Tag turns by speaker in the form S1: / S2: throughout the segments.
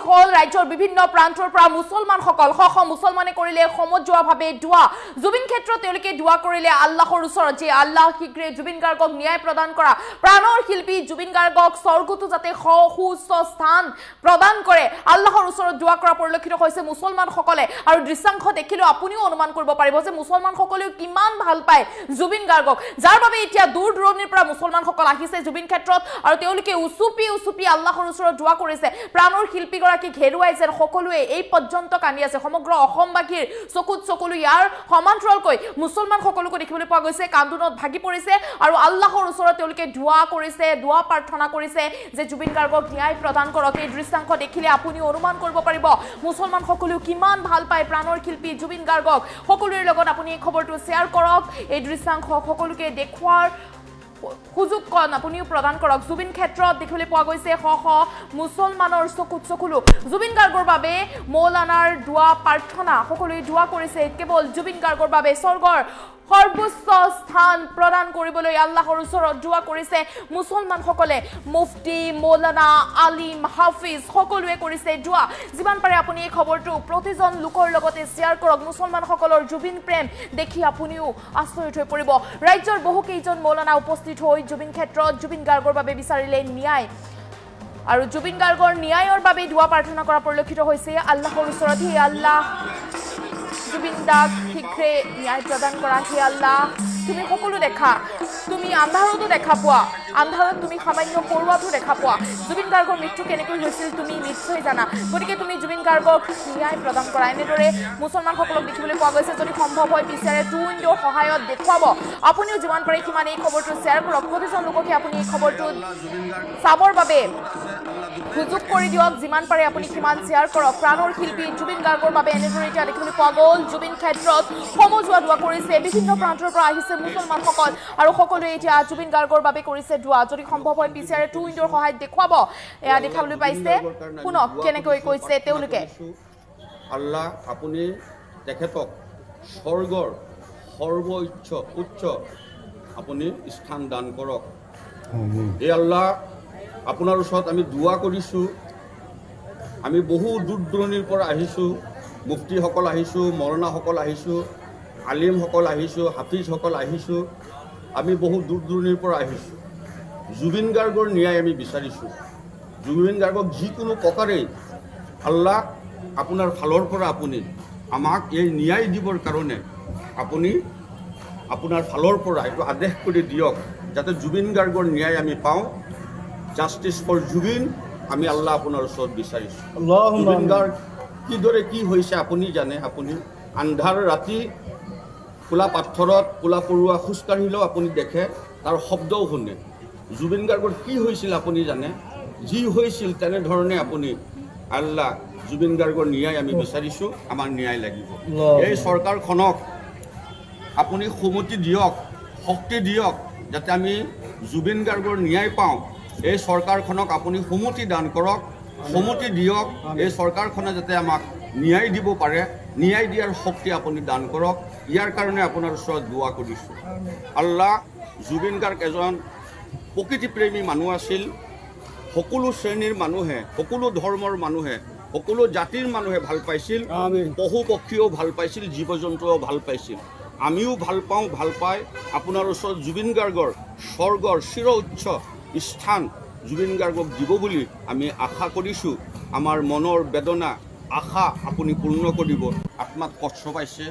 S1: হল ৰাজ্যৰ বিভিন্ন প্ৰান্তৰ পৰা মুছলমানসকল শ মুছলমানে কৰিলে সমজুৱাভাৱে দুৱা জুবিন ক্ষেত্ৰত তেওঁলোকে দুৱা কৰিলে আল্লাহৰ ওচৰত যে আল্লাহ শীঘ্ৰে জুবিন গাৰ্গক ন্যায় প্ৰদান কৰা প্ৰাণৰ শিল্পী জুবিন গাৰ্গক স্বৰ্গতো যাতে সুস্থ স্থান প্ৰদান কৰে আল্লাহৰ ওচৰত দুৱা কৰা পৰিলক্ষিত হৈছে মুছলমানসকলে আৰু দৃশ্যাংশ দেখিলে আপুনিও অনুমান কৰিব পাৰিব যে মুছলমানসকলেও কিমান ভাল পায় জুবিন গাৰ্গক যাৰ বাবে এতিয়া দূৰ দূৰণিৰ পৰা মুছলমানসকল আহিছে জুবিন ক্ষেত্ৰত আৰু তেওঁলোকে উচুপি আল্লাহৰ ওচৰত দুৱা কৰিছে প্ৰাণৰ শিল্পীগৰাকীক হেৰুৱাই যেন সকলোৱে এই পৰ্যন্ত কান্দি আছে সমগ্ৰ অসমবাসীৰ চকুত চকুলো ইয়াৰ সমান্তৰালকৈ মুছলমানসকলকো দেখিবলৈ পোৱা গৈছে কান্দোনত ভাগি পৰিছে আৰু আল্লাহৰ ওচৰত তেওঁলোকে দুৱা কৰিছে দুৱা প্ৰাৰ্থনা কৰিছে যে জুবিন গাৰ্গক ন্যায় প্ৰদান কৰক এই দৃশ্যাংশ দেখিলে আপুনি অনুমান কৰিব পাৰিব মুছলমানসকলেও কিমান ভাল পায় প্ৰাণৰ শিল্পী জুবিন গাৰ্গক সকলোৰে লগত আপুনি এই খবৰটো শ্বেয়াৰ কৰক এই দৃশ্যাংশ সকলোকে দেখুৱাৰ সুযোগ কন আপুনিও প্ৰদান কৰক জুবিন ক্ষেত্ৰত দেখিবলৈ পোৱা গৈছে শ মুছলমানৰ চকুত চকুলো জুবিন গাৰ্গৰ বাবে মৌলানাৰ দুৱা প্ৰাৰ্থনা সকলোৱে দুৱা কৰিছে কেৱল জুবিন গাৰ্গৰ বাবে স্বৰ্গৰ সৰ্বোচ্চ স্থান প্ৰদান কৰিবলৈ আল্লাহৰ ওচৰত দুৱা কৰিছে মুছলমানসকলে মুফতি মৌলানা আলিম হাফিজ সকলোৱে কৰিছে দুৱা যিমান পাৰে আপুনি এই খবৰটো প্ৰতিজন লোকৰ লগতে শ্বেয়াৰ কৰক মুছলমানসকলৰ জুবিন প্ৰেম দেখি আপুনিও আচৰিত হৈ পৰিব ৰাজ্যৰ বহু কেইজন মৌলানা উপস্থিত হৈ জুবিন ক্ষেত্ৰত জুবিন গাৰ্গৰ বাবে বিচাৰিলে ন্যায় আৰু জুবিন গাৰ্গৰ ন্যায়ৰ বাবে দুৱা প্ৰাৰ্থনা কৰা পৰিলক্ষিত হৈছে আল্লাহৰ ওচৰত হে আল্লাহ জুবিন দাক শীঘ্ৰে ন্যায় প্ৰদান কৰা হে আল্লাহ তুমি সকলো দেখা তুমি আন্ধাৰতো দেখা পোৱা আন্ধাৰত তুমি সামান্য পৰুৱাটো দেখা পোৱা জুবিন গাৰ্গৰ মৃত্যু কেনেকৈ হৈছিল তুমি নিশ্চয় জানা গতিকে তুমি জুবিন গাৰ্গক ন্যায় প্ৰদান কৰা এনেদৰে মুছলমানসকলক দেখিবলৈ পোৱা গৈছে যদি সম্ভৱ হয় পিছৰে টু উইণ্ডৰ সহায়ত দেখুৱাব আপুনিও যিমান পাৰে সিমান এই খবৰটো শ্বেয়াৰ কৰক প্ৰতিজন লোককে আপুনি এই খবৰটো চাবৰ বাবে সুযোগ কৰি দিয়ক যিমান পাৰে আপুনি সিমান শ্বেয়াৰ কৰক প্ৰাণৰ শিল্পী জুবিন গাৰ্গৰ বাবে এনেদৰে এতিয়া দেখিবলৈ পোৱা গ'ল জুবিন ক্ষেত্ৰত সমজুৱা দুৱা কৰিছে বিভিন্ন প্ৰান্তৰ পৰা আহিছে মুছলমানসকল আৰু সকলোৱে এতিয়া জুবিন গাৰ্গৰ বাবে কৰিছে দুৱা যদি সম্ভৱ হয় পিছৰে টু উইণ্ডৰ সহায়ত দেখুৱাব এয়া দেখাবলৈ পাইছে শুনক কেনেকৈ কৈছে তেওঁলোকে
S2: আল্লাহ আপুনি তেখেতক স্বৰ্গৰ সৰ্বোচ্চ আপুনি স্থান দান কৰক এই আল্লাহ আপোনাৰ ওচৰত আমি দুৱা কৰিছোঁ আমি বহু দূৰ দূৰণিৰ পৰা আহিছোঁ মুফতিসকল আহিছোঁ মৌলানাসকল আহিছোঁ আলিমসকল আহিছোঁ হাফিজসকল আহিছোঁ আমি বহু দূৰ দূৰণিৰ পৰা আহিছোঁ জুবিন গাৰ্গৰ ন্যায় আমি বিচাৰিছোঁ জুবিন গাৰ্গক যিকোনো প্ৰকাৰেই আল্লাহ আপোনাৰ ফালৰ পৰা আপুনি আমাক এই ন্যায় দিবৰ কাৰণে আপুনি আপোনাৰ ফালৰ পৰা এইটো আদেশ কৰি দিয়ক যাতে জুবিন গাৰ্গৰ ন্যায় আমি পাওঁ জাষ্টিছ ফৰ জুবিন আমি আল্লাহ আপোনাৰ ওচৰত বিচাৰিছোঁ জুবিন গাৰ্গ কিদৰে কি হৈছে আপুনি জানে আপুনি আন্ধাৰ ৰাতি কোলা পাথৰত কোলা পৰুৱা খোজকাঢ়িলেও আপুনি দেখে তাৰ শব্দও শুনে জুবিন গাৰ্গৰ কি হৈছিল আপুনি জানে যি হৈছিল তেনেধৰণে আপুনি আল্লাহ জুবিন গাৰ্গৰ ন্যায় আমি বিচাৰিছোঁ আমাৰ ন্যায় লাগিব এই চৰকাৰখনক আপুনি সুমতি দিয়ক শক্তি দিয়ক যাতে আমি জুবিন গাৰ্গৰ ন্যায় পাওঁ এই চৰকাৰখনক আপুনি সুমতি দান কৰক সুমতি দিয়ক এই চৰকাৰখনে যাতে আমাক ন্যায় দিব পাৰে ন্যায় দিয়াৰ শক্তি আপুনি দান কৰক ইয়াৰ কাৰণে আপোনাৰ ওচৰত দুৱা কৰিছোঁ আল্লাহ জুবিন গাৰ্গ এজন প্ৰকৃতিপ্ৰেমী মানুহ আছিল সকলো শ্ৰেণীৰ মানুহে সকলো ধৰ্মৰ মানুহে সকলো জাতিৰ মানুহে ভাল পাইছিল পশু পক্ষীও ভাল পাইছিল জীৱ জন্তুও ভাল পাইছিল আমিও ভাল পাওঁ ভাল পাই আপোনাৰ ওচৰত জুবিন গাৰ্গৰ স্বৰ্গৰ চিৰউচ্চ স্থান জুবিন গাৰ্গক দিব বুলি আমি আশা কৰিছোঁ আমাৰ মনৰ বেদনা আশা আপুনি পূৰ্ণ কৰিব আত্মাত কষ্ট পাইছে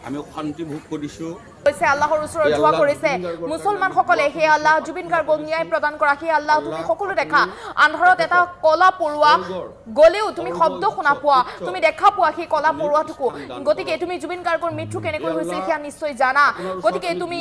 S2: আমি শান্তি ভোগ কৰিছোঁ
S1: কৈছে আল্লাহৰ ওচৰত দুৱা কৰিছে মুছলমানসকলে হে আল্লাহ জুবিন গাৰ্গক ন্যায় প্ৰদান কৰা হে আল্লাহ তুমি সকলো দেখা আন্ধাৰত এটা কলা পৰুৱা গলেও তুমি শব্দ শুনা পোৱা তুমি দেখা পোৱা সেই কলা পৰুৱাটোকো গতিকে তুমি জুবিন গাৰ্গৰ মৃত্যু কেনেকৈ হৈছিল সেয়া নিশ্চয় জানা গতিকে তুমি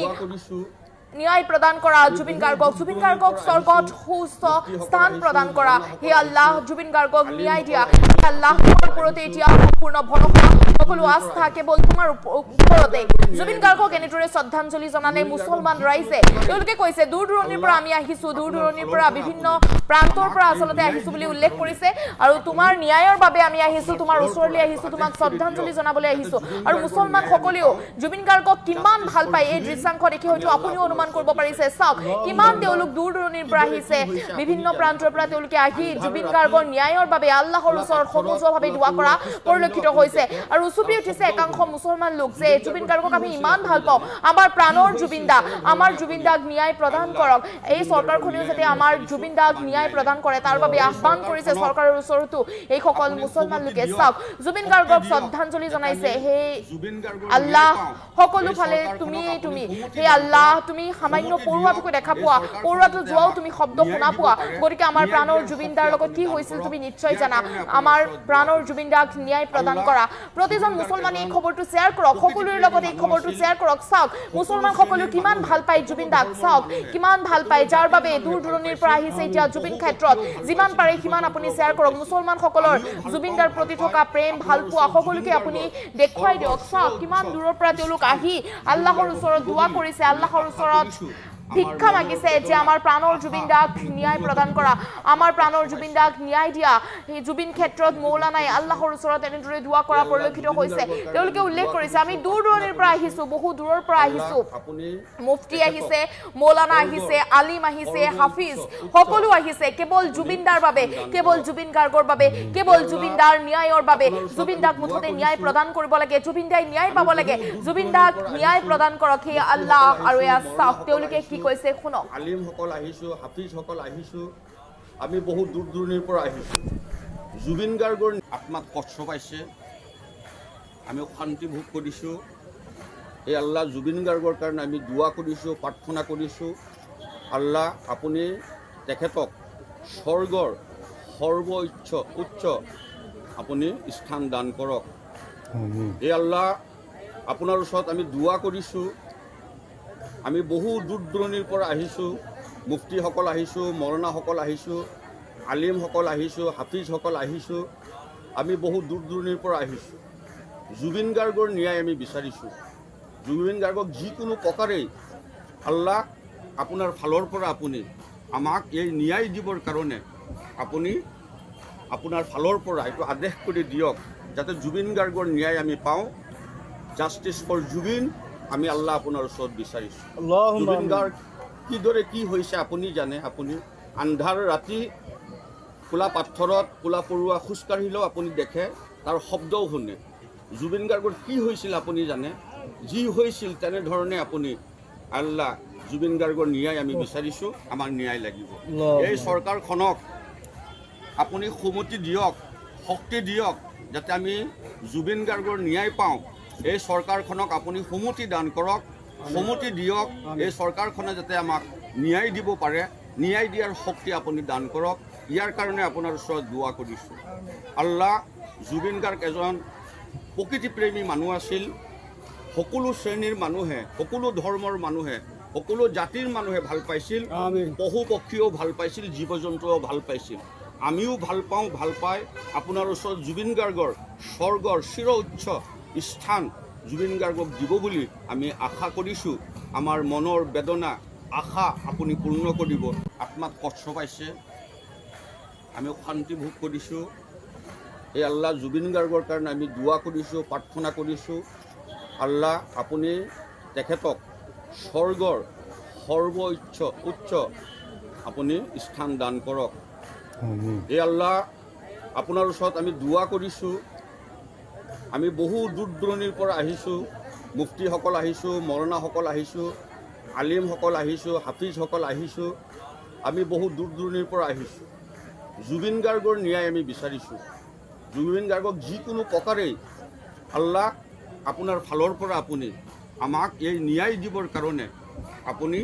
S1: ন্যায় প্ৰদান কৰা জুবিন গাৰ্গক স্বৰ্গত সুস্থ স্থান প্ৰদান কৰা হে আল্লাহ জুবিন গাৰ্গক ন্যায় দিয়া হে আল্লাহ তোমাৰ ওপৰতে এতিয়া সম্পূৰ্ণ ভৰসা সকলো আস্থা কেৱল তোমাৰ ওপৰতে জুবিন গাৰ্গক এনেদৰে শ্ৰদ্ধাঞ্জলি জনালে মুছলমান ৰাইজে তেওঁলোকে কৈছে দূৰ দূৰণিৰ পৰা আমি আহিছোঁ দূৰ দূৰণিৰ পৰা বিভিন্ন প্ৰান্তৰ পৰা আচলতে আহিছোঁ বুলি উল্লেখ কৰিছে আৰু তোমাৰ ন্যায়ৰ বাবে আমি আহিছোঁ তোমাৰ ওচৰলৈ আহিছোঁ তোমাক শ্ৰদ্ধাঞ্জলি জনাবলৈ আহিছোঁ আৰু মুছলমান সকলেও জুবিন গাৰ্গক কিমান ভাল পায় এই দৃশ্যাংশ দেখি হয়তো আপুনিও অনুমান কৰিব পাৰিছে চাওক কিমান তেওঁলোক দূৰ দূৰণিৰ পৰা আহিছে বিভিন্ন প্ৰান্তৰ পৰা তেওঁলোকে আহি জুবিন গাৰ্গৰ ন্যায়ৰ বাবে আল্লাহৰ ওচৰত সমজুৱাভাৱে দোৱা কৰা পৰিলক্ষিত হৈছে আৰু উচুপি উঠিছে একাংশ মুছলমান লোক যে জুবিন গাৰ্গক আমি ইমান ভাল পাওঁ আমাৰ প্ৰাণৰ জুবিন দা আমাৰ জুবিন দাক ন্যায় প্ৰদান কৰক এই চৰকাৰখনেও যাতে আমাৰ জুবিন দাক ন্যায় প্ৰদান কৰে তাৰ বাবে আহ্বান কৰিছে চৰকাৰৰ ওচৰতো এই সকল মুছলমান লোকে চাওক জুবিন গাৰ্গক শ্ৰদ্ধাঞ্জলি জনাইছে হে আল্লাহ সকলো ফালে তুমি হে আল্লাহ তুমি সামান্য পৰুৱাটোকো দেখা পোৱা পৰুৱাটো যোৱাও তুমি শব্দ শুনা পোৱা গতিকে আমাৰ প্ৰাণৰ জুবিন দাৰ লগত কি হৈছিল তুমি নিশ্চয় জানা আমাৰ প্ৰাণৰ জুবিন দাক ন্যায় প্ৰদান কৰা প্ৰতিজন মুছলমানে এই খবৰটো শ্বেয়াৰ কৰক সকলোৰে লগত এই খবৰটো শ্বেয়াৰ কৰক চাওক মুছলমান সকলো কিমান ভাল পায় জুবিন দাক চাওক কিমান ভাল পায় যাৰ বাবে দূৰ দূৰণিৰ পৰা আহিছে এতিয়া জুবিন ক্ষেত্ৰত যিমান পাৰে সিমান আপুনি শ্বেয়াৰ কৰক মুছলমান সকলৰ জুবিন দাৰ প্ৰতি থকা প্ৰেম ভাল পোৱা সকলোকে আপুনি দেখুৱাই দিয়ক চাওক কিমান দূৰৰ পৰা তেওঁলোক আহি আল্লাহৰ ওচৰত দোৱা কৰিছে আল্লাহৰ ওচৰত ভিক্ষা মাগিছে যে আমাৰ প্ৰাণৰ জুবিন দাক ন্যায় প্ৰদান কৰা আমাৰ প্ৰাণৰ জুবিন দাক ন্যায় দিয়া এই জুবিন ক্ষেত্ৰত মৌলানাই আল্লাহৰ ওচৰত এনেদৰে দোৱা কৰা পৰিলক্ষিত হৈছে তেওঁলোকে উল্লেখ কৰিছে আমি দূৰ দূৰণিৰ পৰা আহিছো বহু দূৰৰ পৰা আহিছো মুফতি আহিছে মৌলানা আহিছে আলিম আহিছে হাফিজ সকলো আহিছে কেৱল জুবিন দাৰ বাবে কেৱল জুবিন গাৰ্গৰ বাবে কেৱল জুবিন দাৰ ন্যায়ৰ বাবে জুবিন দাক মুঠতে ন্যায় প্ৰদান কৰিব লাগে জুবিন দাই ন্যায় পাব লাগে জুবিন দাক ন্যায় প্ৰদান কৰক হে আল্লাহ আৰু এয়া চাওক তেওঁলোকে কৈছে শুনক
S2: আলিম সকল আহিছো হাফিজ সকল আহিছো আমি বহু দূৰ দূৰণিৰ পৰা আহিছো জুবিন গাৰ্গৰ আত্মাত কষ্ট পাইছে আমি শান্তি ভোগ কৰিছো এই আল্লাহ জুবিন গাৰ্গৰ কাৰণে আমি দোৱা কৰিছো প্ৰাৰ্থনা কৰিছো আল্লাহ আপুনি তেখেতক স্বৰ্গৰ উচ্চ আপুনি স্থান দান কৰক এই আল্লাহ আপোনাৰ ওচৰত আমি দোৱা কৰিছো আমি বহু দূৰ দূৰণিৰ পৰা আহিছোঁ মুফতিসকল আহিছোঁ মৌলানাসকল আহিছোঁ আলিমসকল আহিছোঁ হাফিজসকল আহিছোঁ আমি বহু দূৰ দূৰণিৰ পৰা আহিছোঁ জুবিন গাৰ্গৰ ন্যায় আমি বিচাৰিছোঁ জুবিন গাৰ্গক যিকোনো প্ৰকাৰেই আল্লাহ আপোনাৰ ফালৰ পৰা আপুনি আমাক এই ন্যায় দিবৰ কাৰণে আপুনি আপোনাৰ ফালৰ পৰা এইটো আদেশ কৰি দিয়ক যাতে জুবিন গাৰ্গৰ ন্যায় আমি পাওঁ জাষ্টিছ ফৰ জুবিন আমি আল্লাহ আপোনাৰ ওচৰত বিচাৰিছোঁ জুবিন গাৰ্গ কিদৰে কি হৈছে আপুনি জানে আপুনি আন্ধাৰ ৰাতি কোলা পাথৰত কোলা পৰুৱা খোজকাঢ়িলেও আপুনি দেখে তাৰ শব্দও শুনে জুবিন গাৰ্গৰ কি হৈছিল আপুনি জানে যি হৈছিল তেনেধৰণে আপুনি আল্লাহ জুবিন গাৰ্গৰ ন্যায় আমি বিচাৰিছোঁ আমাৰ ন্যায় লাগিব এই চৰকাৰখনক আপুনি সুমতি দিয়ক শক্তি দিয়ক যাতে আমি জুবিন গাৰ্গৰ ন্যায় পাওঁ এই চৰকাৰখনক আপুনি সুমতি দান কৰক সুমতি দিয়ক এই চৰকাৰখনে যাতে আমাক ন্যায় দিব পাৰে ন্যায় দিয়াৰ শক্তি আপুনি দান কৰক ইয়াৰ কাৰণে আপোনাৰ ওচৰত দোৱা কৰিছোঁ আল্লাহ জুবিন গাৰ্গ এজন প্ৰকৃতিপ্ৰেমী মানুহ আছিল সকলো শ্ৰেণীৰ মানুহে সকলো ধৰ্মৰ মানুহে সকলো জাতিৰ মানুহে ভাল পাইছিল পশু পক্ষীও ভাল পাইছিল জীৱ জন্তুও ভাল পাইছিল আমিও ভাল পাওঁ ভাল পাই আপোনাৰ ওচৰত জুবিন গাৰ্গৰ স্বৰ্গৰ চিৰউচ্চ স্থান জুবিন গাৰ্গক দিব বুলি আমি আশা কৰিছোঁ আমাৰ মনৰ বেদনা আশা আপুনি পূৰ্ণ কৰিব আত্মাত কষ্ট পাইছে আমি শান্তি ভোগ কৰিছোঁ এই আল্লাহ জুবিন গাৰ্গৰ কাৰণে আমি দোৱা কৰিছোঁ প্ৰাৰ্থনা কৰিছোঁ আল্লাহ আপুনি তেখেতক স্বৰ্গৰ উচ্চ আপুনি স্থান দান কৰক এই আল্লাহ আপোনাৰ ওচৰত আমি দোৱা কৰিছোঁ আমি বহু দূৰ দূৰণিৰ পৰা আহিছোঁ মুফতিসকল আহিছোঁ মৌলানাসকল আহিছোঁ আলিমসকল আহিছোঁ হাফিজসকল আহিছোঁ আমি বহু দূৰ দূৰণিৰ পৰা আহিছোঁ জুবিন গাৰ্গৰ ন্যায় আমি বিচাৰিছোঁ জুবিন গাৰ্গক যিকোনো প্ৰকাৰেই আল্লাহ আপোনাৰ ফালৰ পৰা আপুনি আমাক এই ন্যায় দিবৰ কাৰণে আপুনি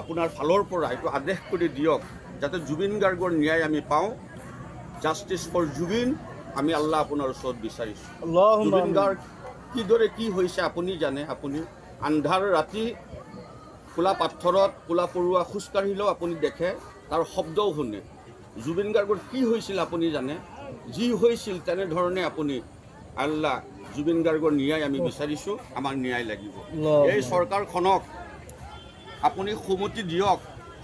S2: আপোনাৰ ফালৰ পৰা এইটো আদেশ কৰি দিয়ক যাতে জুবিন গাৰ্গৰ ন্যায় আমি পাওঁ জাষ্টিছ ফৰ জুবিন আমি আল্লাহ আপোনাৰ ওচৰত বিচাৰিছোঁ জুবিন গাৰ্গ কিদৰে কি হৈছে আপুনি জানে আপুনি আন্ধাৰ ৰাতি কোলা পাথৰত কোলা পৰুৱা খোজকাঢ়িলেও আপুনি দেখে তাৰ শব্দও শুনে জুবিন গাৰ্গৰ কি হৈছিল আপুনি জানে যি হৈছিল তেনেধৰণে আপুনি আল্লাহ জুবিন গাৰ্গৰ ন্যায় আমি বিচাৰিছোঁ আমাৰ ন্যায় লাগিব এই চৰকাৰখনক আপুনি সুমতি দিয়ক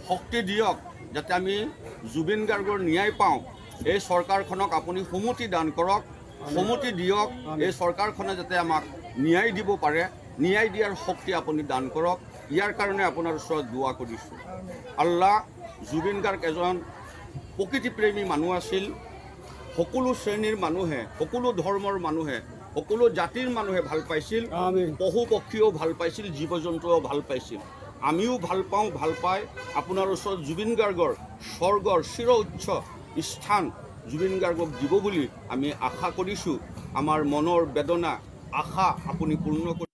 S2: শক্তি দিয়ক যাতে আমি জুবিন গাৰ্গৰ ন্যায় পাওঁ এই চৰকাৰখনক আপুনি সুমতি দান কৰক সুমতি দিয়ক এই চৰকাৰখনে যাতে আমাক ন্যায় দিব পাৰে ন্যায় দিয়াৰ শক্তি আপুনি দান কৰক ইয়াৰ কাৰণে আপোনাৰ ওচৰত দোৱা কৰিছোঁ। আল্লাহ, জুবিন গাৰ্গ এজন প্ৰকৃতিপ্ৰেমী মানুহ আছিল। সকলো শ্ৰেণীৰ মানুহে, সকলো ধৰ্মৰ মানুহে, সকলো জাতিৰ মানুহে ভাল পাইছিল। পশু পক্ষীও ভাল পাইছিল, জীৱ জন্তুও ভাল পাইছিল। আমিও ভাল পাওঁ, ভাল পাই আপোনাৰ ওচৰত জুবিন গাৰ্গৰ স্বৰ্গৰ চিৰ উচ্চ স্থান জুবিন গাৰ্গক দিব বুলি আমি আশা কৰিছোঁ। আমাৰ মনৰ বেদনা, আশা আপুনি পূৰ্ণ কৰি